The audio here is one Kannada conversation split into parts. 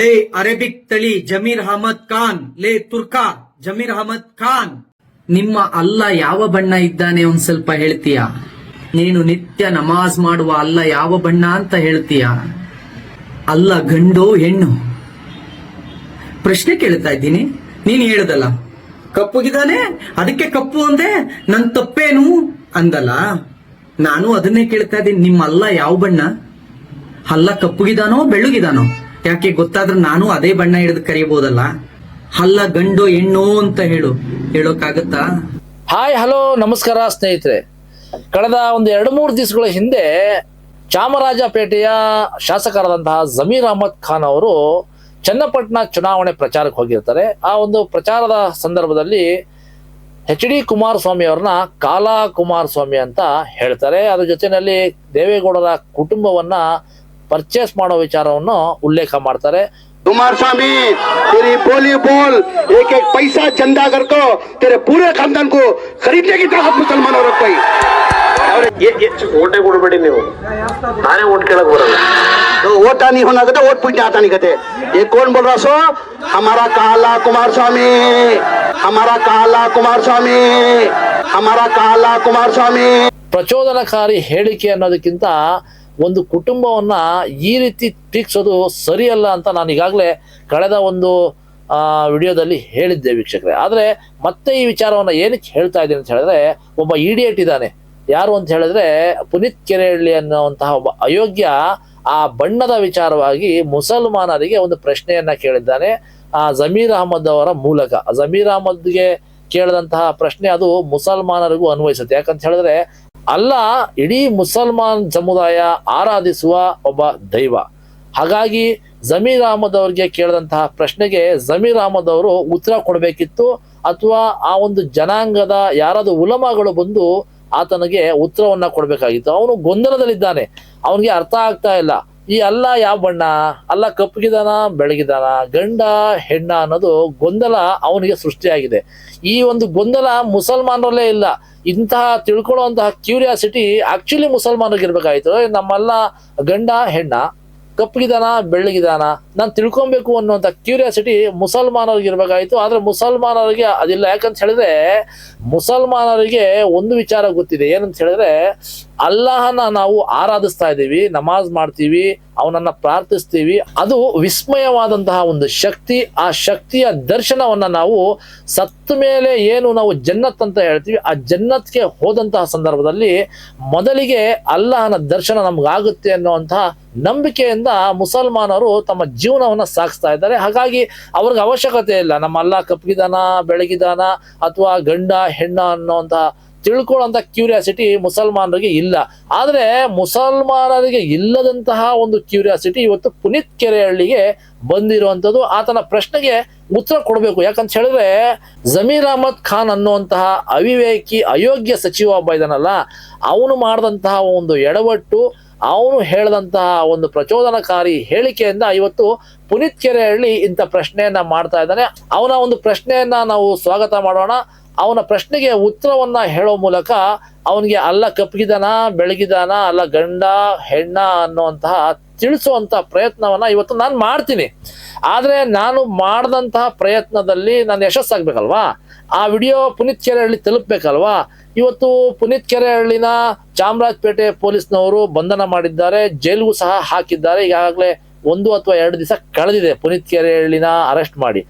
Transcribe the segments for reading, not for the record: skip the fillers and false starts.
ಲೇ ಅರೇಬಿಕ್ ತಳಿ ಜಮೀರ್ ಅಹಮದ್ ಖಾನ್, ಲೇ ತುರ್ಕಾ ಜಮೀರ್ ಅಹಮದ್ ಖಾನ್, ನಿಮ್ಮ ಅಲ್ಲ ಯಾವ ಬಣ್ಣ ಇದ್ದಾನೆ ಒಂದ್ ಸ್ವಲ್ಪ ಹೇಳ್ತೀಯಾ? ನೀನು ನಿತ್ಯ ನಮಾಜ್ ಮಾಡುವ ಅಲ್ಲ ಯಾವ ಬಣ್ಣ ಅಂತ ಹೇಳ್ತೀಯಾ? ಅಲ್ಲ ಗಂಡು ಹೆಣ್ಣು? ಪ್ರಶ್ನೆ ಕೇಳ್ತಾ ಇದ್ದೀನಿ, ನೀನು ಹೇಳುದಲ್ಲ ಕಪ್ಪುಗಿದಾನೆ ಅದಕ್ಕೆ ಕಪ್ಪು ಅಂದೆ, ನನ್ ತಪ್ಪೇನು ಅಂದಲ್ಲ. ನಾನು ಅದನ್ನೇ ಕೇಳ್ತಾ ಇದ್ದೀನಿ, ನಿಮ್ಮ ಅಲ್ಲ ಯಾವ ಬಣ್ಣ? ಅಲ್ಲ ಕಪ್ಪುಗಿದಾನೋ ಬೆಳ್ಳಗಿದಾನೋ? ಯಾಕೆ ಗೊತ್ತಾದ್ರೆ ನಾನು ಅದೇ ಬಣ್ಣ ಹಿಡಿದು ಕರೀಬಹುದಲ್ಲ. ಅಲ್ಲ ಗಂಡು ಹೆಣ್ಣು ಅಂತ ಹೇಳೋಕ್ಕಾಗತ್ತಾ? ಹಾಯ್ ಹಲೋ ನಮಸ್ಕಾರ ಸ್ನೇಹಿತರೆ. ಕಳೆದ ಒಂದು 2-3 ದಿವಸಗಳ ಹಿಂದೆ ಚಾಮರಾಜಪೇಟೆಯ ಶಾಸಕರಾದಂತಹ ಜಮೀರ್ ಅಹಮದ್ ಖಾನ್ ಅವರು ಚನ್ನಪಟ್ಟಣ ಚುನಾವಣೆ ಪ್ರಚಾರಕ್ಕೆ ಹೋಗಿರ್ತಾರೆ. ಆ ಒಂದು ಪ್ರಚಾರದ ಸಂದರ್ಭದಲ್ಲಿ HD ಕುಮಾರಸ್ವಾಮಿ ಅವ್ರನ್ನ ಕಾಲಾ ಕುಮಾರಸ್ವಾಮಿ ಅಂತ ಹೇಳ್ತಾರೆ. ಅದ್ರ ಜೊತೆಯಲ್ಲಿ ದೇವೇಗೌಡರ ಕುಟುಂಬವನ್ನ ಪರ್ಚೇಸ್ ಮಾಡೋ ವಿಚಾರವನ್ನು ಉಲ್ಲೇಖ ಮಾಡ್ತಾರೆ. कुमारस्वामी तेरी बोली बोल, एक एक पैसा चंदा करको तेरे पूरे खानदान को खरीदने की ताकत मुसलमानों रख पाई. वोटे ಕೊಡಬೇಡಿ ನೀವು, ನಾನೇ वोट केलक बरಲ್ಲ. तो वोट नहीं होना कहते, वोट पूछने आता नहीं कहते. ये कौन बोल रहा सो? हमारा काला कुमारस्वामी, हमारा काला कुमारस्वामी, हमारा काला कुमारस्वामी. ಪ್ರಚೋದನಕಾರಿ ಹೇಳಿಕೆ ಅನ್ನೋದಕ್ಕಿಂತ ಒಂದು ಕುಟುಂಬವನ್ನ ಈ ರೀತಿ ಟೀಕಿಸೋದು ಸರಿಯಲ್ಲ ಅಂತ ನಾನು ಈಗಾಗಲೇ ಕಳೆದ ಒಂದು ವಿಡಿಯೋದಲ್ಲಿ ಹೇಳಿದ್ದೆ ವೀಕ್ಷಕರೇ. ಆದರೆ ಮತ್ತೆ ಈ ವಿಚಾರವನ್ನ ಏನಕ್ಕೆ ಹೇಳ್ತಾ ಇದ್ದೀನಿ ಅಂತ ಹೇಳಿದ್ರೆ, ಒಬ್ಬ ಇಡಿಯಟ್ ಇದ್ದಾನೆ. ಯಾರು ಅಂತ ಹೇಳಿದ್ರೆ ಪುನೀತ್ ಕೆರೆಹಳ್ಳಿ ಅನ್ನುವಂತಹ ಒಬ್ಬ ಅಯೋಗ್ಯ ಆ ಬಣ್ಣದ ವಿಚಾರವಾಗಿ ಮುಸಲ್ಮಾನರಿಗೆ ಒಂದು ಪ್ರಶ್ನೆಯನ್ನ ಕೇಳಿದ್ದಾನೆ ಜಮೀರ್ ಅಹಮದ್ ಅವರ ಮೂಲಕ. ಜಮೀರ್ ಅಹಮದ್ಗೆ ಕೇಳಿದಂತಹ ಪ್ರಶ್ನೆ ಅದು ಮುಸಲ್ಮಾನರಿಗೂ ಅನ್ವಯಿಸುತ್ತೆ. ಯಾಕಂತ ಹೇಳಿದ್ರೆ ಅಲ್ಲ ಇಡೀ ಮುಸಲ್ಮಾನ್ ಸಮುದಾಯ ಆರಾಧಿಸುವ ಒಬ್ಬ ದೈವ. ಹಾಗಾಗಿ ಜಮೀರ್ ಅಹಮದ್ ಅವರಿಗೆ ಕೇಳಿದಂತಹ ಪ್ರಶ್ನೆಗೆ ಜಮೀರ್ ಅಹಮದ್ ಅವರು ಉತ್ತರ ಕೊಡಬೇಕಿತ್ತು, ಅಥವಾ ಆ ಒಂದು ಜನಾಂಗದ ಯಾರಾದ್ರೂ ಉಲಮಾಗಳು ಬಂದು ಆತನಿಗೆ ಉತ್ತರವನ್ನ ಕೊಡ್ಬೇಕಾಗಿತ್ತು. ಅವನು ಗೊಂದಲದಲ್ಲಿದ್ದಾನೆ, ಅವನಿಗೆ ಅರ್ಥ ಆಗ್ತಾ ಇಲ್ಲ. ಈ ಅಲ್ಲ ಯಾವ ಬಣ್ಣ? ಅಲ್ಲ ಕಪ್ಪಗಿದಾನ ಬೆಳಗಿದಾನ, ಗಂಡ ಹೆಣ್ಣ ಅನ್ನೋದು ಗೊಂದಲ ಅವನಿಗೆ ಸೃಷ್ಟಿಯಾಗಿದೆ. ಈ ಒಂದು ಗೊಂದಲ ಮುಸಲ್ಮಾನರಲ್ಲೇ ಇಲ್ಲ. ಇಂತಹ ತಿಳ್ಕೊಳ್ಳುವಂತಹ ಕ್ಯೂರಿಯಾಸಿಟಿ ಆಕ್ಚುಲಿ ಮುಸಲ್ಮಾನರಿಗೆ ಇರ್ಬೇಕಾಯ್ತು. ನಮ್ಮಲ್ಲ ಗಂಡ ಹೆಣ್ಣ, ಕಪ್ಪಗಿದಾನ ಬೆಳ್ಳಗಿದಾನ, ನಾನು ತಿಳ್ಕೊಬೇಕು ಅನ್ನುವಂಥ ಕ್ಯೂರಿಯಾಸಿಟಿ ಮುಸಲ್ಮಾನರಿಗೆ ಇರ್ಬೇಕಾಯ್ತು. ಆದ್ರೆ ಮುಸಲ್ಮಾನರಿಗೆ ಅದಿಲ್ಲ. ಯಾಕಂತ ಹೇಳಿದ್ರೆ ಮುಸಲ್ಮಾನರಿಗೆ ಒಂದು ವಿಚಾರ ಗೊತ್ತಿದೆ, ಏನಂತ ಹೇಳಿದ್ರೆ ಅಲ್ಲಾಹನ ನಾವು ಆರಾಧಿಸ್ತಾ ಇದ್ದೀವಿ, ನಮಾಜ್ ಮಾಡ್ತೀವಿ, ಅವನನ್ನ ಪ್ರಾರ್ಥಿಸ್ತೀವಿ. ಅದು ವಿಸ್ಮಯವಾದಂತಹ ಒಂದು ಶಕ್ತಿ. ಆ ಶಕ್ತಿಯ ದರ್ಶನವನ್ನ ನಾವು ಸತ್ತ ಮೇಲೆ ಏನು ನಾವು ಜನ್ನತ್ ಅಂತ ಹೇಳ್ತೀವಿ, ಆ ಜನ್ನತ್ಗೆ ಹೋದಂತಹ ಸಂದರ್ಭದಲ್ಲಿ ಮೊದಲಿಗೆ ಅಲ್ಲಾಹನ ದರ್ಶನ ನಮ್ಗಾಗುತ್ತೆ ಅನ್ನುವಂತಹ ನಂಬಿಕೆಯಿಂದ ಮುಸಲ್ಮಾನರು ತಮ್ಮ ಜೀವನವನ್ನ ಸಾಗಿಸ್ತಾ ಇದ್ದಾರೆ. ಹಾಗಾಗಿ ಅವ್ರಿಗೆ ಅವಶ್ಯಕತೆ ಇಲ್ಲ ನಮ್ಮ ಅಲ್ಲ ಕಪ್ಪಗಿದಾನ ಬೆಳಗಿದಾನ ಅಥವಾ ಗಂಡ ಹೆಣ್ಣ ಅನ್ನುವಂತಹ ತಿಳ್ಕೊಳ್ಳುವಂತ ಕ್ಯೂರಿಯಾಸಿಟಿ ಮುಸಲ್ಮಾನರಿಗೆ ಇಲ್ಲ. ಆದ್ರೆ ಮುಸಲ್ಮಾನರಿಗೆ ಇಲ್ಲದಂತಹ ಒಂದು ಕ್ಯೂರಿಯಾಸಿಟಿ ಇವತ್ತು ಪುನೀತ್ ಕೆರೆಹಳ್ಳಿಗೆ ಬಂದಿರುವಂತದ್ದು. ಆತನ ಪ್ರಶ್ನೆಗೆ ಉತ್ತರ ಕೊಡಬೇಕು. ಯಾಕಂತ ಹೇಳಿದ್ರೆ ಜಮೀರ್ ಅಹಮದ್ ಖಾನ್ ಅನ್ನುವಂತಹ ಅವಿವೇಕಿ ಅಯೋಗ್ಯ ಸಚಿವ ಒಬ್ಬ ಇದಾನಲ್ಲ, ಅವನು ಮಾಡಿದಂತಹ ಒಂದು ಎಡವಟ್ಟು, ಅವನು ಹೇಳಿದಂತಹ ಒಂದು ಪ್ರಚೋದನಕಾರಿ ಹೇಳಿಕೆಯಿಂದ ಇವತ್ತು ಪುನೀತ್ ಕೆರೆಹಳ್ಳಿ ಇಂಥ ಪ್ರಶ್ನೆಯನ್ನ ಮಾಡ್ತಾ ಇದ್ದಾನೆ. ಅವನ ಒಂದು ಪ್ರಶ್ನೆಯನ್ನ ನಾವು ಸ್ವಾಗತ ಮಾಡೋಣ. ಅವನ ಪ್ರಶ್ನೆಗೆ ಉತ್ತರವನ್ನ ಹೇಳೋ ಮೂಲಕ ಅವನಿಗೆ ಅಲ್ಲ ಕಪ್ಪಗಿದಾನ ಬೆಳಗಿದಾನ, ಅಲ್ಲ ಗಂಡ ಹೆಣ್ಣ ಅನ್ನುವಂತಹ ತಿಳಿಸುವಂತ ಪ್ರಯತ್ನವನ್ನ ಇವತ್ತು ನಾನು ಮಾಡ್ತೀನಿ. ಆದ್ರೆ ನಾನು ಮಾಡಿದಂತಹ ಪ್ರಯತ್ನದಲ್ಲಿ ನಾನು ಯಶಸ್ಸಾಗ್ಬೇಕಲ್ವಾ? ಆ ವಿಡಿಯೋ ಪುನೀತ್ ಕೆರೆಹಳ್ಳಿ ತಲುಪಬೇಕಲ್ವಾ? ಇವತ್ತು ಪುನೀತ್ ಕೆರೆಹಳ್ಳಿನ ಚಾಮರಾಜಪೇಟೆ ಪೊಲೀಸ್ನವರು ಬಂಧನ ಮಾಡಿದ್ದಾರೆ, ಜೈಲ್ಗೂ ಸಹ ಹಾಕಿದ್ದಾರೆ. ಈಗಾಗಲೇ 1 ಅಥವಾ 2 ದಿವಸ ಕಳೆದಿದೆ ಪುನೀತ್ ಕೆರೆಹಳ್ಳಿನ ಅರೆಸ್ಟ್ ಮಾಡಿ.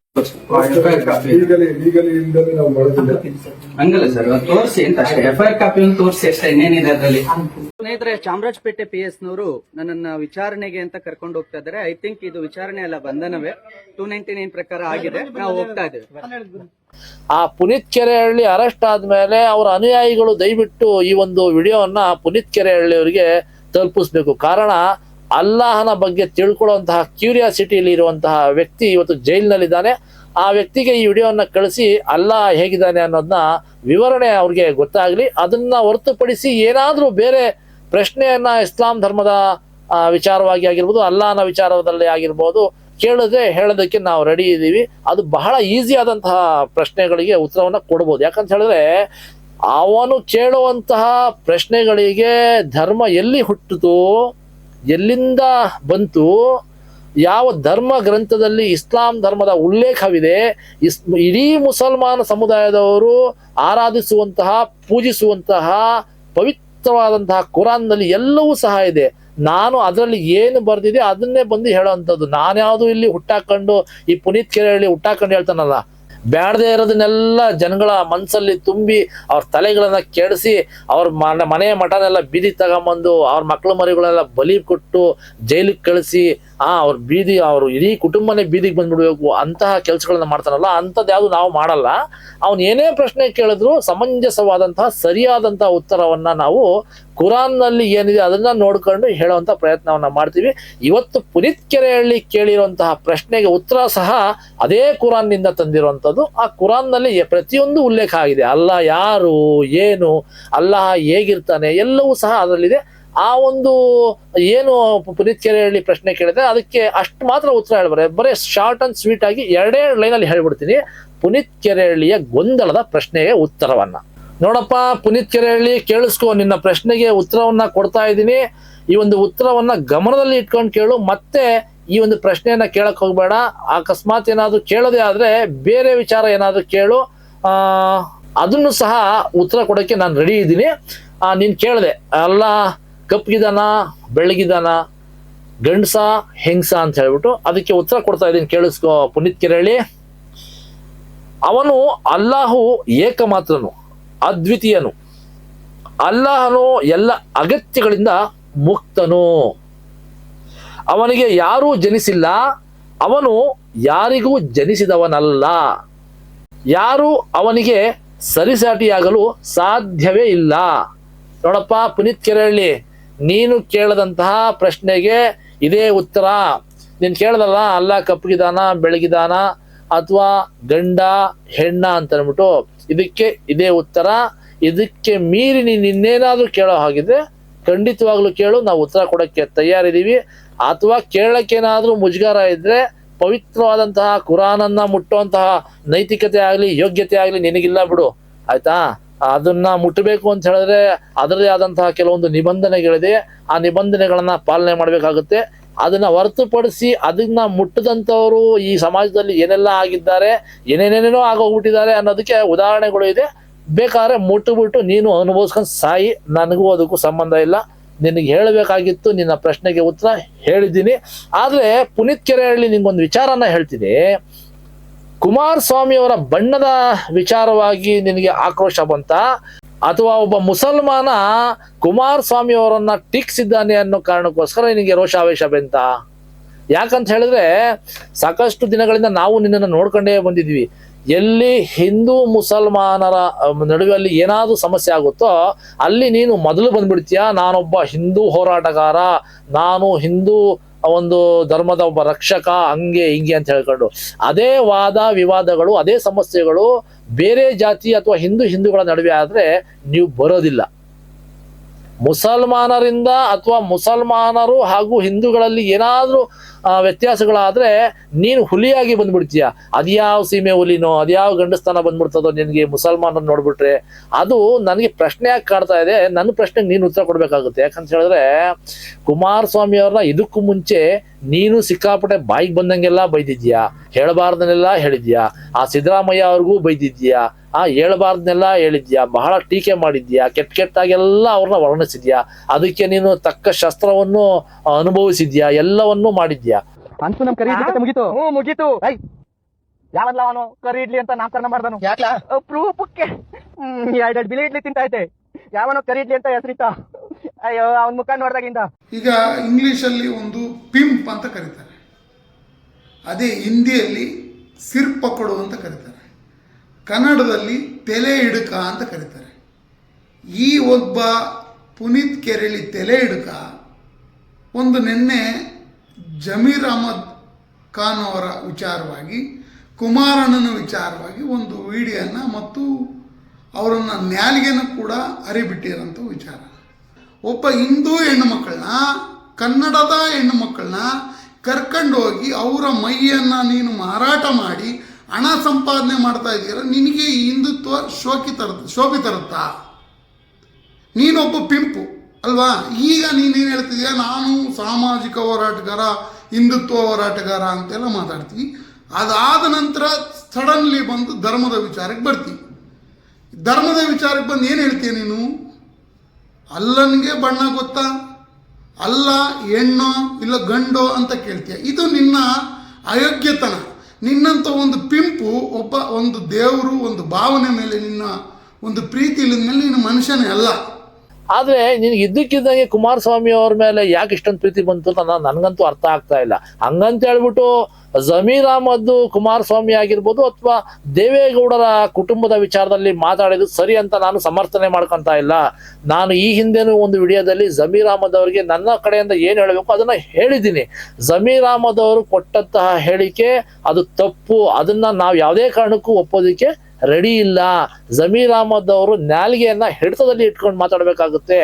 ಹಂಗಲ್ಲ ಸರ್, ತೋರಿಸಿ ಅಂತ ಅಷ್ಟೇ, FIR ಕಾಪಿ ತೋರಿಸಿ ಅಷ್ಟೇ, ಇನ್ನೇನಿದೆ ಅದರಲ್ಲಿ. ಸ್ನೇಹಿತರೆ, ಚಾಮರಾಜಪೇಟೆ PS ನವರು ನನ್ನನ್ನ ವಿಚಾರಣೆಗೆ ಅಂತ ಕರ್ಕೊಂಡು ಹೋಗ್ತಾ ಇದ್ದಾರೆ. ಐ ಥಿಂಕ್ ಇದು ವಿಚಾರಣೆ ಅಲ್ಲ, ಬಂಧನವೇ. 299 ಪ್ರಕಾರ ಆಗಿದೆ, ನಾವು ಹೋಗ್ತಾ ಇದ್ದೇವೆ. ಆ ಪುನೀತ್ ಕೆರೆಹಳ್ಳಿ ಅರೆಸ್ಟ್ ಆದ್ಮೇಲೆ ಅವರ ಅನುಯಾಯಿಗಳು ದಯವಿಟ್ಟು ಈ ಒಂದು ವಿಡಿಯೋವನ್ನ ಪುನೀತ್ ಕೆರೆಹಳ್ಳಿ ಅವರಿಗೆ ತಲುಪಿಸ್ಬೇಕು. ಕಾರಣ ಅಲ್ಲಾಹನ ಬಗ್ಗೆ ತಿಳ್ಕೊಳ್ಳುವಂತಹ ಕ್ಯೂರಿಯಾಸಿಟಿಯಲ್ಲಿ ಇರುವಂತಹ ವ್ಯಕ್ತಿ ಇವತ್ತು ಜೈಲಿನಲ್ಲಿದ್ದಾನೆ. ಆ ವ್ಯಕ್ತಿಗೆ ಈ ವಿಡಿಯೋವನ್ನ ಕಳಿಸಿ ಅಲ್ಲಾಹ ಹೇಗಿದ್ದಾನೆ ಅನ್ನೋದನ್ನ ವಿವರಣೆ ಅವ್ರಿಗೆ ಗೊತ್ತಾಗ್ಲಿ. ಅದನ್ನ ಹೊರತುಪಡಿಸಿ ಏನಾದ್ರೂ ಬೇರೆ ಪ್ರಶ್ನೆಯನ್ನ ಇಸ್ಲಾಂ ಧರ್ಮದ ವಿಚಾರವಾಗಿ ಆಗಿರ್ಬೋದು, ಅಲ್ಲಾಹನ ವಿಚಾರದಲ್ಲಿ ಆಗಿರ್ಬೋದು ಕೇಳಿದ್ರೆ ಹೇಳೋದಕ್ಕೆ ನಾವು ರೆಡಿ ಇದ್ದೀವಿ. ಅದು ಬಹಳ ಈಸಿ ಆದಂತಹ ಪ್ರಶ್ನೆಗಳಿಗೆ ಉತ್ತರವನ್ನ ಕೊಡ್ಬೋದು. ಯಾಕಂತ ಹೇಳಿದ್ರೆ ಅವನು ಕೇಳುವಂತಹ ಪ್ರಶ್ನೆಗಳಿಗೆ ಧರ್ಮ ಎಲ್ಲಿ ಹುಟ್ಟಿತು, ಎಲ್ಲಿಂದ ಬಂತು, ಯಾವ ಧರ್ಮ ಗ್ರಂಥದಲ್ಲಿ ಇಸ್ಲಾಂ ಧರ್ಮದ ಉಲ್ಲೇಖವಿದೆ, ಇಡೀ ಮುಸಲ್ಮಾನ ಸಮುದಾಯದವರು ಆರಾಧಿಸುವಂತಹ ಪೂಜಿಸುವಂತಹ ಪವಿತ್ರವಾದಂತಹ ಕುರಾನ್ನಲ್ಲಿ ಎಲ್ಲವೂ ಸಹ ಇದೆ. ನಾನು ಅದರಲ್ಲಿ ಏನು ಬರ್ದಿದೆ ಅದನ್ನೇ ಬಂದು ಹೇಳೋವಂಥದ್ದು. ನಾನ್ಯಾವುದು ಇಲ್ಲಿ ಹುಟ್ಟಾಕೊಂಡು ಈ ಪುನೀತ್ ಕೆರೆಹಳ್ಳಿ ಹುಟ್ಟಾಕೊಂಡು ಹೇಳ್ತಾನಲ್ಲ, ಬ್ಯಾಡದೇ ಇರೋದನ್ನೆಲ್ಲ ಜನಗಳ ಮನಸ್ಸಲ್ಲಿ ತುಂಬಿ ಅವ್ರ ತಲೆಗಳನ್ನ ಕೆಡಿಸಿ ಅವ್ರ ಮನೆ ಮಠನೆಲ್ಲ ಬೀದಿ ತಗೊಂಬಂದು ಅವ್ರ ಮಕ್ಕಳು ಮರಿಗಳೆಲ್ಲ ಬಲಿ ಕೊಟ್ಟು ಜೈಲಿಗೆ ಕಳಿಸಿ ಅವ್ರ ಇಡೀ ಕುಟುಂಬನೇ ಬೀದಿಗೆ ಬಂದ್ಬಿಡ್ಬೇಕು ಅಂತಹ ಕೆಲಸಗಳನ್ನ ಮಾಡ್ತಾನಲ್ಲ, ಅಂಥದ್ದು ಯಾವುದು ನಾವು ಮಾಡಲ್ಲ. ಅವನು ಏನೇ ಪ್ರಶ್ನೆ ಕೇಳಿದ್ರು ಸಮಂಜಸವಾದಂತಹ ಸರಿಯಾದಂತಹ ಉತ್ತರವನ್ನ ನಾವು ಕುರಾನ್ನಲ್ಲಿ ಏನಿದೆ ಅದನ್ನ ನೋಡ್ಕೊಂಡು ಹೇಳುವಂತ ಪ್ರಯತ್ನವನ್ನ ಮಾಡ್ತೀವಿ. ಇವತ್ತು ಪುನೀತ್ ಕೆರೆಹಳ್ಳಿ ಕೇಳಿರುವಂತಹ ಪ್ರಶ್ನೆಗೆ ಉತ್ತರ ಸಹ ಅದೇ ಕುರಾನ್ನಿಂದ ತಂದಿರುವಂಥದ್ದು. ಆ ಕುರಾನ್ನಲ್ಲಿ ಪ್ರತಿಯೊಂದು ಉಲ್ಲೇಖ ಆಗಿದೆ. ಅಲ್ಲಾಹ್ ಯಾರು, ಏನು, ಅಲ್ಲಾಹ್ ಹೇಗಿರ್ತಾನೆ ಎಲ್ಲವೂ ಸಹ ಅದರಲ್ಲಿದೆ. ಆ ಒಂದು ಏನು ಪುನೀತ್ ಕೆರೆಹಳ್ಳಿ ಪ್ರಶ್ನೆ ಕೇಳಿದ್ರೆ ಅದಕ್ಕೆ ಅಷ್ಟು ಮಾತ್ರ ಉತ್ತರ ಹೇಳ್ಬಾರೆ, ಬರೀ ಶಾರ್ಟ್ ಅಂಡ್ ಸ್ವೀಟ್ ಆಗಿ ಎರಡೇ ಲೈನಲ್ಲಿ ಹೇಳ್ಬಿಡ್ತೀನಿ ಪುನೀತ್ ಕೆರೆಹಳ್ಳಿಯ ಗೊಂದಲದ ಪ್ರಶ್ನೆಗೆ ಉತ್ತರವನ್ನ. ನೋಡಪ್ಪ ಪುನೀತ್ ಕೆರೆಹಳ್ಳಿ, ಕೇಳಿಸ್ಕೊ, ನಿನ್ನ ಪ್ರಶ್ನೆಗೆ ಉತ್ತರವನ್ನ ಕೊಡ್ತಾ ಇದ್ದೀನಿ. ಈ ಒಂದು ಉತ್ತರವನ್ನ ಗಮನದಲ್ಲಿ ಇಟ್ಕೊಂಡು ಕೇಳು. ಮತ್ತೆ ಈ ಒಂದು ಪ್ರಶ್ನೆಯನ್ನ ಕೇಳಕ್ ಹೋಗ್ಬೇಡ. ಅಕಸ್ಮಾತ್ ಏನಾದ್ರು ಕೇಳೋದೇ ಆದ್ರೆ ಬೇರೆ ವಿಚಾರ ಏನಾದ್ರು ಕೇಳು, ಅದನ್ನು ಸಹ ಉತ್ತರ ಕೊಡೋಕ್ಕೆ ನಾನು ರೆಡಿ ಇದ್ದೀನಿ. ನೀನ್ ಕೇಳಿದೆ ಅಲ್ಲ ಕಪ್ಪಗಿದಾನ ಬೆಳಗಿದಾನ ಗಂಡಸ ಹೆಂಗಸ ಅಂತ ಹೇಳ್ಬಿಟ್ಟು ಅದಕ್ಕೆ ಉತ್ತರ ಕೊಡ್ತಾ ಇದ್ದೀನಿ, ಕೇಳಿಸ್ಕೊ ಪುನೀತ್ ಕೆರೆಹಳ್ಳಿ. ಅವನು ಅಲ್ಲಾಹು ಏಕಮಾತ್ರನು, ಅದ್ವಿತೀಯನು. ಅಲ್ಲಾಹನು ಎಲ್ಲ ಅಗತ್ಯಗಳಿಂದ ಮುಕ್ತನು. ಅವನಿಗೆ ಯಾರೂ ಜನಿಸಿಲ್ಲ, ಅವನು ಯಾರಿಗೂ ಜನಿಸಿದವನಲ್ಲ. ಯಾರು ಅವನಿಗೆ ಸರಿಸಾಟಿಯಾಗಲು ಸಾಧ್ಯವೇ ಇಲ್ಲ. ನೋಡಪ್ಪ ಪುನೀತ್ ಕೆರೆಹಳ್ಳಿ, ನೀನು ಕೇಳದಂತಹ ಪ್ರಶ್ನೆಗೆ ಇದೇ ಉತ್ತರ. ನೀನು ಕೇಳ್ದಲ್ಲ ಅಲ್ಲ ಕಪ್ಪಗಿದಾನ ಬೆಳಗಿದಾನ ಅಥವಾ ಗಂಡ ಹೆಣ್ಣ ಅಂತ ಅಂದ್ಬಿಟ್ಟು, ಇದಕ್ಕೆ ಇದೇ ಉತ್ತರ. ಇದಕ್ಕೆ ಮೀರಿ ನೀನು ಇನ್ನೇನಾದ್ರೂ ಕೇಳೋ ಹಾಗಿದ್ರೆ ಖಂಡಿತವಾಗ್ಲೂ ಕೇಳು, ನಾವು ಉತ್ತರ ಕೊಡೋಕ್ಕೆ ತಯಾರಿದ್ದೀವಿ. ಅಥವಾ ಕೇಳಕ್ಕೇನಾದ್ರೂ ಮುಜುಗರ ಇದ್ರೆ ಪವಿತ್ರವಾದಂತಹ ಕುರಾನನ್ನ ಮುಟ್ಟುವಂತಹ ನೈತಿಕತೆ ಆಗಲಿ ಯೋಗ್ಯತೆ ಆಗಲಿ ನಿನಗಿಲ್ಲ ಬಿಡು, ಆಯ್ತಾ? ಅದನ್ನ ಮುಟ್ಟಬೇಕು ಅಂತ ಹೇಳಿದ್ರೆ ಅದರದೇ ಆದಂತಹ ಕೆಲವೊಂದು ನಿಬಂಧನೆಗಳಿದೆ. ಆ ನಿಬಂಧನೆಗಳನ್ನ ಪಾಲನೆ ಮಾಡಬೇಕಾಗುತ್ತೆ. ಅದನ್ನ ಹೊರತುಪಡಿಸಿ ಅದನ್ನ ಮುಟ್ಟದಂಥವರು ಈ ಸಮಾಜದಲ್ಲಿ ಏನೆಲ್ಲ ಆಗಿದ್ದಾರೆ, ಏನೇನೇನೇನೋ ಆಗೋಗ್ಬಿಟ್ಟಿದ್ದಾರೆ ಅನ್ನೋದಕ್ಕೆ ಉದಾಹರಣೆಗಳು ಇದೆ. ಬೇಕಾದ್ರೆ ಮುಟ್ಟುಬಿಟ್ಟು ನೀನು ಅನುಭವಿಸ್ಕೊಂಡು ಸಾಯಿ, ನನಗೂ ಅದಕ್ಕೂ ಸಂಬಂಧ ಇಲ್ಲ. ನಿನಗೆ ಹೇಳಬೇಕಾಗಿತ್ತು, ನಿನ್ನ ಪ್ರಶ್ನೆಗೆ ಉತ್ತರ ಹೇಳಿದ್ದೀನಿ. ಆದ್ರೆ ಪುನೀತ್ ಕೆರೆಹಳ್ಳಿ ನಿಂಗೊಂದು ವಿಚಾರನ ಹೇಳ್ತೀನಿ. ಕುಮಾರಸ್ವಾಮಿ ಅವರ ಬಣ್ಣದ ವಿಚಾರವಾಗಿ ನಿನಗೆ ಆಕ್ರೋಶ ಬಂತ, ಅಥವಾ ಒಬ್ಬ ಮುಸಲ್ಮಾನ ಕುಮಾರಸ್ವಾಮಿ ಅವರನ್ನ ಟೀಕಿಸಿದ್ದಾನೆ ಅನ್ನೋ ಕಾರಣಕ್ಕೋಸ್ಕರ ನಿನಗೆ ರೋಷಾವೇಶ ಬಂತ? ಯಾಕಂತ ಹೇಳಿದ್ರೆ ಸಾಕಷ್ಟು ದಿನಗಳಿಂದ ನಾವು ನಿನ್ನನ್ನು ನೋಡ್ಕೊಂಡೇ ಬಂದಿದ್ವಿ. ಎಲ್ಲಿ ಹಿಂದೂ ಮುಸಲ್ಮಾನರ ನಡುವೆ ಅಲ್ಲಿ ಏನಾದ್ರೂ ಸಮಸ್ಯೆ ಆಗುತ್ತೋ ಅಲ್ಲಿ ನೀನು ಮೊದಲು ಬಂದ್ಬಿಡ್ತೀಯ, ನಾನೊಬ್ಬ ಹಿಂದೂ ಹೋರಾಟಗಾರ, ನಾನು ಹಿಂದೂ ಒಂದು ಧರ್ಮದ ಒಬ್ಬ ರಕ್ಷಕ, ಹಂಗೆ ಹಿಂಗೆ ಅಂತ ಹೇಳ್ಕೊಂಡು. ಅದೇ ವಾದ ವಿವಾದಗಳು, ಅದೇ ಸಮಸ್ಯೆಗಳು ಬೇರೆ ಜಾತಿ ಅಥವಾ ಹಿಂದೂಗಳ ನಡುವೆ ಆದ್ರೆ ನೀವು ಬರೋದಿಲ್ಲ. ಮುಸಲ್ಮಾನರಿಂದ ಅಥವಾ ಮುಸಲ್ಮಾನರು ಹಾಗೂ ಹಿಂದೂಗಳಲ್ಲಿ ಏನಾದ್ರೂ ವ್ಯತ್ಯಾಸಗಳಾದ್ರೆ ನೀನು ಹುಲಿಯಾಗಿ ಬಂದ್ಬಿಡ್ತೀಯ. ಅದ್ಯಾವ ಸೀಮೆ ಹುಲಿನೋ ಅದ್ಯಾವ ಗಂಡಸ್ತಾನ ಬಂದ್ಬಿಡ್ತದೋ ನಿನ್ಗೆ ಮುಸಲ್ಮಾನರು ನೋಡ್ಬಿಟ್ರೆ. ಅದು ನನಗೆ ಪ್ರಶ್ನೆ ಯಾಕೆ ಕಾಡ್ತಾ ಇದೆ, ನನ್ನ ಪ್ರಶ್ನೆಗೆ ನೀನು ಉತ್ತರ ಕೊಡ್ಬೇಕಾಗುತ್ತೆ. ಯಾಕಂತ ಹೇಳಿದ್ರೆ ಕುಮಾರಸ್ವಾಮಿ ಅವ್ರನ್ನ ಇದಕ್ಕೂ ಮುಂಚೆ ನೀನು ಸಿಕ್ಕಾಪಟ್ಟೆ ಬಾಯಿಗೆ ಬಂದಂಗೆಲ್ಲ ಬೈದಿದ್ಯಾ, ಹೇಳಬಾರ್ದನ್ನೆಲ್ಲ ಹೇಳಿದ್ಯಾ. ಆ ಸಿದ್ದರಾಮಯ್ಯ ಅವ್ರಿಗೂ ಬೈದಿದ್ಯಾ, ಹೇಳಬಾರ್ದನ್ನೆಲ್ಲ ಹೇಳಿದ್ಯಾ, ಬಹಳ ಟೀಕೆ ಮಾಡಿದ್ಯಾ, ಕೆಟ್ಟಾಗೆಲ್ಲ ಅವ್ರನ್ನ ವರ್ಣಿಸಿದ್ಯಾ. ಅದಕ್ಕೆ ನೀನು ತಕ್ಕ ಶಸ್ತ್ರವನ್ನು ಅನುಭವಿಸಿದ್ಯಾ, ಎಲ್ಲವನ್ನೂ ಮಾಡಿದ್ಯಾ. ಅಂತೂ ನಮ್ ಕರಿ ಇಡ್ಲಿ ಮುಗೀತು. ಮುಗೀತು. ಯಾವಲ್ಲ ಅವನು ಕರಿ ಇಡ್ಲಿ ಅಂತ ನಾಮಕರಣ ಮಾಡ್ದನು? ಯಾಕ್ಲಾ? ಪ್ರೂಫಕ್ಕೆ 2 ಬಿಳಿ ಇಡ್ಲಿ ತಿಂತೈತೆ. ಯಾವನೋ ಕರಿ ಇಡ್ಲಿ ಅಂತ ಹೆಸರಿತ್ತ. ಅಯ್ಯೋ ಅವನ್ ಮುಖ ನೋಡ್ದಾಗಿಂದ. ಈಗ ಇಂಗ್ಲಿಷಲ್ಲಿ ಒಂದು ಪಿಂಪ್ ಅಂತ ಕರೀತಾರೆ, ಅದೇ ಹಿಂದಿಯಲ್ಲಿ ಸಿರ್ ಪಕಡು ಅಂತ ಕರೀತಾರೆ, ಕನ್ನಡದಲ್ಲಿ ತಲೆ ಹಿಡುಕ ಅಂತ ಕರೀತಾರೆ. ಈ ಒಬ್ಬ ಪುನೀತ್ ಕೆರೆಹಳ್ಳಿ ತಲೆ ಹಿಡುಕ ಒಂದು ನಿನ್ನೆ ಜಮೀರ್ ಅಹಮದ್ ಖಾನ್ ಅವರ ವಿಚಾರವಾಗಿ, ಕುಮಾರಣ್ಣನ ವಿಚಾರವಾಗಿ ಒಂದು ವಿಡಿಯೋನ ಮತ್ತು ಅವರನ್ನು ನ್ಯಾಲಿಗೆನೂ ಕೂಡ ಹರಿಬಿಟ್ಟಿರೋಂಥ ವಿಚಾರ. ಒಬ್ಬ ಹಿಂದೂ ಹೆಣ್ಣು ಮಕ್ಕಳನ್ನ, ಕನ್ನಡದ ಹೆಣ್ಣು ಮಕ್ಕಳನ್ನ ಕರ್ಕೊಂಡು ಹೋಗಿ ಅವರ ಮೈಯನ್ನು ನೀನು ಮಾರಾಟ ಮಾಡಿ ಹಣ ಸಂಪಾದನೆ ಮಾಡ್ತಾ ಇದ್ದೀರ. ನಿನಗೆ ಈ ಹಿಂದುತ್ವ ಶೋಭೆ ತರುತ್ತಾ? ನೀನೊಬ್ಬ ಪಿಂಪು ಅಲ್ವಾ? ಈಗ ನೀನೇನು ಹೇಳ್ತಿದ್ಯಾ, ನಾನು ಸಾಮಾಜಿಕ ಹೋರಾಟಗಾರ, ಹಿಂದುತ್ವ ಹೋರಾಟಗಾರ ಅಂತೆಲ್ಲ ಮಾತಾಡ್ತೀವಿ. ಅದಾದ ನಂತರ ಸಡನ್ಲಿ ಬಂದು ಧರ್ಮದ ವಿಚಾರಕ್ಕೆ ಬರ್ತೀವಿ. ಧರ್ಮದ ವಿಚಾರಕ್ಕೆ ಬಂದು ಏನು ಹೇಳ್ತೀಯ ನೀನು? ಅಲ್ಲನಿಗೆ ಬಣ್ಣ ಗೊತ್ತಾ? ಅಲ್ಲ ಹೆಣ್ಣೋ ಇಲ್ಲ ಗಂಡೋ ಅಂತ ಕೇಳ್ತೀಯ. ಇದು ನಿನ್ನ ಅಯೋಗ್ಯತನ. ನಿನ್ನಂಥ ಒಂದು ಪಿಂಪು ಒಂದು ದೇವರು ಒಂದು ಭಾವನೆ ಮೇಲೆ ನಿನ್ನ ಒಂದು ಪ್ರೀತಿ ಇಲ್ಲದ ಮೇಲೆ ನೀನು ಮನುಷ್ಯನೇ ಅಲ್ಲ. ಆದ್ರೆ ನಿನ್ಗೆ ಇದ್ದಕ್ಕಿದ್ದಂಗೆ ಕುಮಾರಸ್ವಾಮಿ ಅವ್ರ ಮೇಲೆ ಯಾಕೆ ಇಷ್ಟೊಂದು ಪ್ರೀತಿ ಬಂತು ಅಂತ ನನ್ಗಂತೂ ಅರ್ಥ ಆಗ್ತಾ ಇಲ್ಲ. ಹಂಗಂತ ಹೇಳ್ಬಿಟ್ಟು ಜಮೀರ್ ಅಹಮದ್ ಕುಮಾರಸ್ವಾಮಿ ಆಗಿರ್ಬೋದು ಅಥವಾ ದೇವೇಗೌಡರ ಕುಟುಂಬದ ವಿಚಾರದಲ್ಲಿ ಮಾತಾಡಿದ್ದು ಸರಿ ಅಂತ ನಾನು ಸಮರ್ಥನೆ ಮಾಡ್ಕೊಂತ ಇಲ್ಲ. ನಾನು ಈ ಹಿಂದೆನೂ ಒಂದು ವಿಡಿಯೋದಲ್ಲಿ ಜಮೀರ್ ಅಹಮದ್ ಅವರಿಗೆ ನನ್ನ ಕಡೆಯಿಂದ ಏನು ಹೇಳಬೇಕು ಅದನ್ನ ಹೇಳಿದ್ದೀನಿ. ಜಮೀರ್ ಅಹಮದ್ ಅವರು ಕೊಟ್ಟಂತಹ ಹೇಳಿಕೆ ಅದು ತಪ್ಪು, ಅದನ್ನ ನಾವು ಯಾವುದೇ ಕಾರಣಕ್ಕೂ ಒಪ್ಪೋದಕ್ಕೆ ರೆಡಿ ಇಲ್ಲ. ಜಮೀರ್ ಅಹಮದ್ ಅವರು ನಾಲಿಗೆಯನ್ನ ಹಿಡಿತದಲ್ಲಿ ಇಟ್ಕೊಂಡು ಮಾತಾಡಬೇಕಾಗುತ್ತೆ.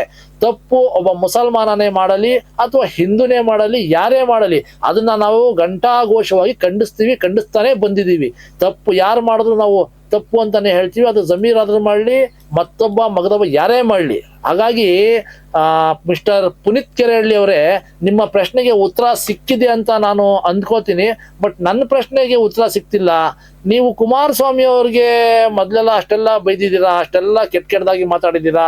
ತಪ್ಪು ಒಬ್ಬ ಮುಸಲ್ಮಾನನೇ ಮಾಡಲಿ ಅಥವಾ ಹಿಂದೂನೇ ಮಾಡಲಿ ಯಾರೇ ಮಾಡಲಿ ಅದನ್ನ ನಾವು ಘಂಟಾಘೋಷವಾಗಿ ಖಂಡಿಸ್ತಾನೆ ಬಂದಿದ್ದೀವಿ. ತಪ್ಪು ಯಾರು ಮಾಡಿದ್ರು ನಾವು ತಪ್ಪು ಅಂತಾನೆ ಹೇಳ್ತೀವಿ. ಅದು ಜಮೀರ್ ಆದ್ರೂ ಮಾಡಲಿ ಮತ್ತೊಬ್ಬ ಮಗದೊಬ್ಬ ಯಾರೇ ಮಾಡಲಿ. ಹಾಗಾಗಿ ಮಿಸ್ಟರ್ ಪುನೀತ್ ಕೆರೆಹಳ್ಳಿ ಅವರೇ, ನಿಮ್ಮ ಪ್ರಶ್ನೆಗೆ ಉತ್ತರ ಸಿಕ್ಕಿದೆ ಅಂತ ನಾನು ಅಂದ್ಕೋತೀನಿ. ಬಟ್ ನನ್ನ ಪ್ರಶ್ನೆಗೆ ಉತ್ತರ ಸಿಕ್ತಿಲ್ಲ. ನೀವು ಕುಮಾರಸ್ವಾಮಿ ಅವ್ರಿಗೆ ಮೊದಲೆಲ್ಲ ಅಷ್ಟೆಲ್ಲ ಬೈದಿದ್ದೀರಾ, ಅಷ್ಟೆಲ್ಲ ಕೆಟ್ಟದಾಗಿ ಮಾತಾಡಿದ್ದೀರಾ,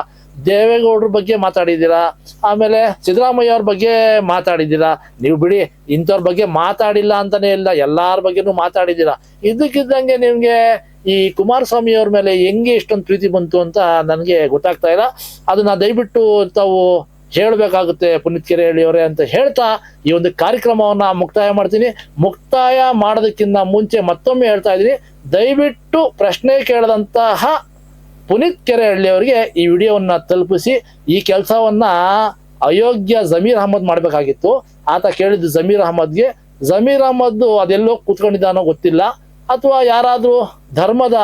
ದೇವೇಗೌಡರ ಬಗ್ಗೆ ಮಾತಾಡಿದ್ದೀರಾ, ಆಮೇಲೆ ಸಿದ್ದರಾಮಯ್ಯ ಅವ್ರ ಬಗ್ಗೆ ಮಾತಾಡಿದ್ದೀರಾ. ನೀವು ಬಿಡಿ, ಇಂಥವ್ರ ಬಗ್ಗೆ ಮಾತಾಡಿಲ್ಲ ಅಂತಾನೆ ಇಲ್ಲ, ಎಲ್ಲಾರ ಬಗ್ಗೆನೂ ಮಾತಾಡಿದ್ದೀರಾ. ಇದಕ್ಕಿದ್ದಂಗೆ ನಿಮ್ಗೆ ಈ ಕುಮಾರಸ್ವಾಮಿ ಅವ್ರ ಮೇಲೆ ಹೆಂಗೆ ಇಷ್ಟೊಂದು ಪ್ರೀತಿ ಬಂತು ಅಂತ ನನಗೆ ಗೊತ್ತಾಗ್ತಾ ಇಲ್ಲ. ಅದನ್ನ ದಯವಿಟ್ಟು ತಾವು ಹೇಳಬೇಕಾಗುತ್ತೆ ಪುನೀತ್ ಕೆರೆಹಳ್ಳಿ ಅವರೇ ಅಂತ ಹೇಳ್ತಾ ಈ ಒಂದು ಕಾರ್ಯಕ್ರಮವನ್ನ ಮುಕ್ತಾಯ ಮಾಡ್ತೀನಿ. ಮುಕ್ತಾಯ ಮಾಡೋದಕ್ಕಿಂತ ಮುಂಚೆ ಮತ್ತೊಮ್ಮೆ ಹೇಳ್ತಾ ಇದ್ದೀನಿ, ದಯವಿಟ್ಟು ಪ್ರಶ್ನೆ ಕೇಳದಂತಹ ಪುನೀತ್ ಕೆರೆಹಳ್ಳಿ ಅವರಿಗೆ ಈ ವಿಡಿಯೋವನ್ನ ತಲುಪಿಸಿ. ಈ ಕೆಲಸವನ್ನ ಅಯೋಗ್ಯ ಜಮೀರ್ ಅಹಮದ್ ಮಾಡಬೇಕಾಗಿತ್ತು. ಆತ ಕೇಳಿದ್ದು ಜಮೀರ್ ಅಹಮದ್ಗೆ. ಜಮೀರ್ ಅಹಮದ್ ಅದೆಲ್ಲೋ ಕೂತ್ಕೊಂಡಿದ್ದಾನೋ ಗೊತ್ತಿಲ್ಲ, ಅಥವಾ ಯಾರಾದರೂ ಧರ್ಮದ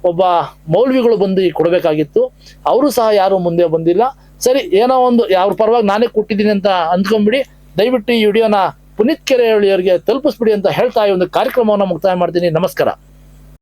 ಒಬ್ಬ ಮೌಲ್ವಿಗಳು ಬಂದು ಕೊಡಬೇಕಾಗಿತ್ತು. ಅವರು ಸಹ ಯಾರು ಮುಂದೆ ಬಂದಿಲ್ಲ. ಸರಿ, ಏನೋ ಒಂದು ಅವ್ರ ಪರವಾಗಿ ನಾನೇ ಕೊಟ್ಟಿದ್ದೀನಿ ಅಂತ ಅಂದ್ಕೊಂಡ್ಬಿಡಿ. ದಯವಿಟ್ಟು ಈ ವಿಡಿಯೋನ ಪುನೀತ್ ಕೆರೆಹಳ್ಳಿ ಅವರಿಗೆ ತಲುಪಿಸ್ಬಿಡಿ ಅಂತ ಹೇಳ್ತಾ ಈ ಒಂದು ಕಾರ್ಯಕ್ರಮವನ್ನು ಮುಕ್ತಾಯ ಮಾಡ್ತೀನಿ. ನಮಸ್ಕಾರ.